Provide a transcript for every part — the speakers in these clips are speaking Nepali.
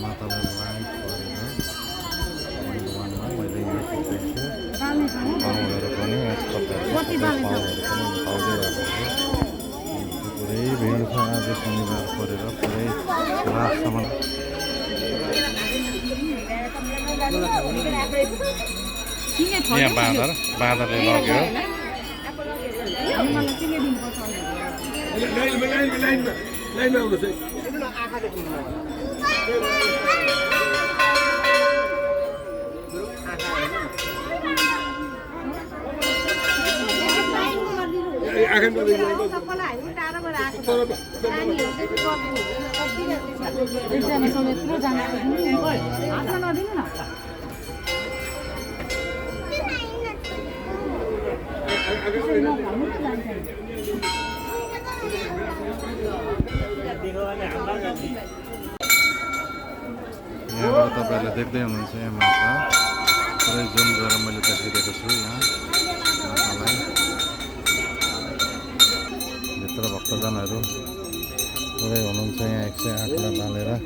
मातालाई लाइट गरेर भगवानमा मैले यहाँ खिच्दैछु। पाउहरू पनि पाउहरू पनि पाउँदै रहेको छु। पुरै भिड छ आज शनिबार परेर पुरै लास्टसम्म। यहाँ बाँदरले लग्यो। यहाँबाट तपाईँहरूले देख्दै हुनुहुन्छ यहाँ माछा पुरै जुम गरेर मैले देखाइदिएको छु। यहाँ माछालाई भित्र भक्तजनहरू पुरै हुनुहुन्छ। यहाँ 108 बालेर अब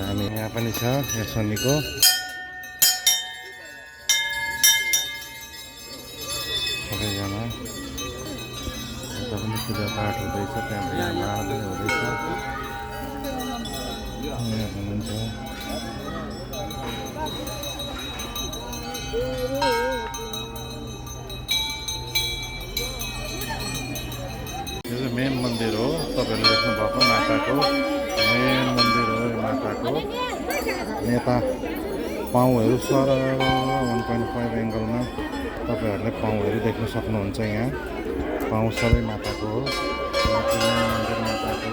हामी यहाँ पनि छ यहाँ शनिको सबैजना यता पनि पूजापाठ हुँदैछ। त्यहाँ बाँड पनि हुँदैछ। यहाँ हुनुहुन्छ यो चाहिँ मेन मन्दिर हो। तपाईँहरूले देख्नुभएको माताको मेन मन्दिर हो यो माताको। यता पाउहरू सर 1.5 एङ्गलमा तपाईँहरूले पाउहरू देख्न सक्नुहुन्छ। यहाँ पाउ सबै माताको हो। मन्दिर माताको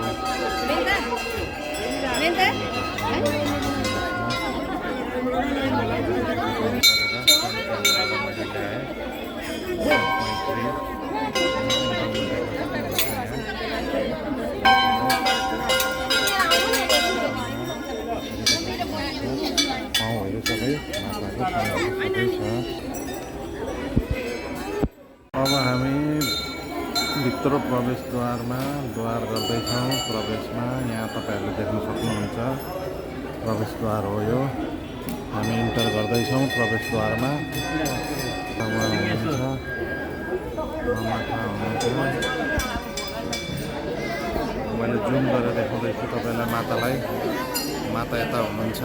पाउहरू सबै माताको सबै छ। अब हामी भित्र प्रवेशद्वारमा द्वार गर्दैछौँ। प्रवेशमा यहाँ तपाईँहरूले देख्न सक्नुहुन्छ प्रवेशद्वार हो यो। हामी इन्टर गर्दैछौँ प्रवेशद्वारमा। हुनुहुन्छ माता हुनुहुन्छ। मैले जुम गरेर देखाउँदैछु तपाईँलाई मातालाई। माता यता हुनुहुन्छ।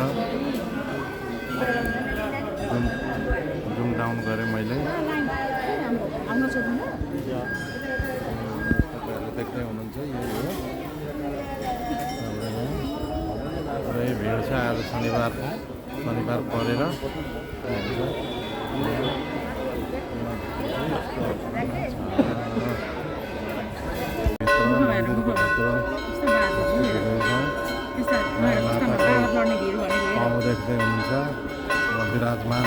जुम डाउन गरेँ मैले। तपाईँहरूले देख्दै हुनुहुन्छ यही हो। पुरै भिड छ आज शनिबार परेर। पाउ देख्दै हुनुहुन्छ विराजमान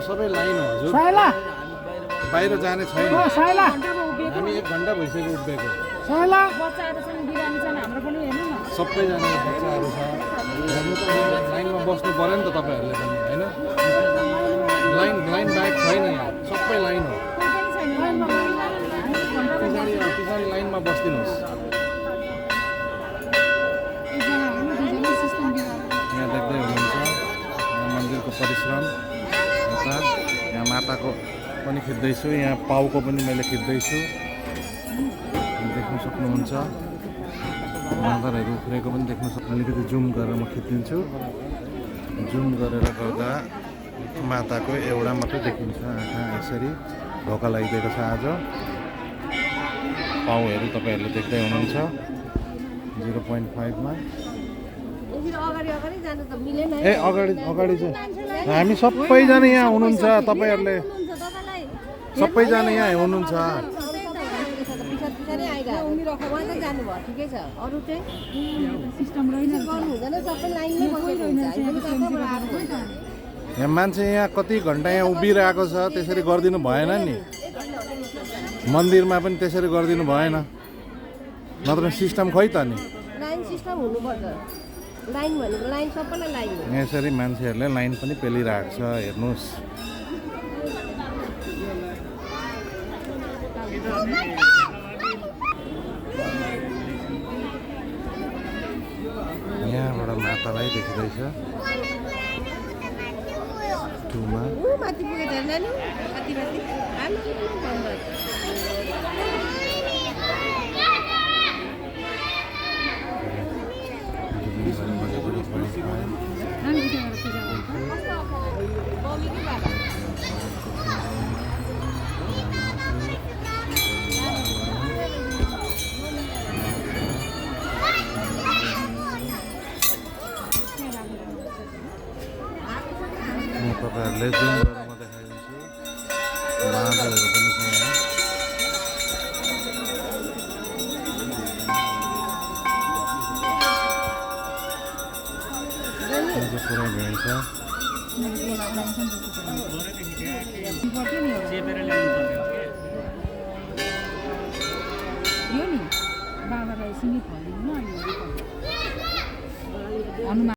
सबै लाइन हो हजुर। बाहिर जाने छैन। हामी 1 घन्टा भइसक्यो उभिएको। सबैजना बच्चाहरू छ। लाइनमा बस्नु पऱ्यो नि त तपाईँहरूले पनि होइन। लाइन बाहेक छैन यहाँ सबै लाइन हो। पछाडि लाइनमा बस्दिनुहोस्। यहाँ देख्दै हुनुहुन्छ यहाँ मन्दिरको परिश्रम। यहाँ माताको पनि खिच्दैछु। यहाँ पाउको पनि मैले खिच्दैछु। देख्न सक्नुहुन्छ। मादरहरू उफ्रेको पनि देख्न सक्नु। अलिकति जुम गरेर म खिचिदिन्छु। जुम गरेर गर्दा माताको एउटा मात्रै देखिन्छ आँखा यसरी ढोका लगाइदिएको छ आज। पाउहरू तपाईँहरूले देख्दै हुनुहुन्छ 0.5 मा। ए अगाडि चाहिँ हामी सबैजना यहाँ हुनुहुन्छ। तपाईँहरूले सबैजना यहाँ हुनुहुन्छ। यहाँ मान्छे यहाँ कति घन्टा यहाँ उभिरहेको छ। त्यसरी गरिदिनु भएन नि। मन्दिरमा पनि त्यसरी गरिदिनु भएन। नत्र सिस्टम खोइ त नि लाइन सिस्टम हुनुपर्छ लाइन भनेको लाइन सबैलाई लाइन हो यहाँ यसरी मान्छेहरूले लाइन पनि पेलिरहेको छ हेर्नुहोस् यहाँबाट मातालाई देखिँदैछ ठुमा ऊ माथि पुगेछ नानी माथि माथि आलु तपाईँहरूले जुम गरेर म देखाइदिन्छु बाँदरहरू पनि छ यहाँ पुरा भेड छ यो नि बाबालाई सिमी फलिदिनु न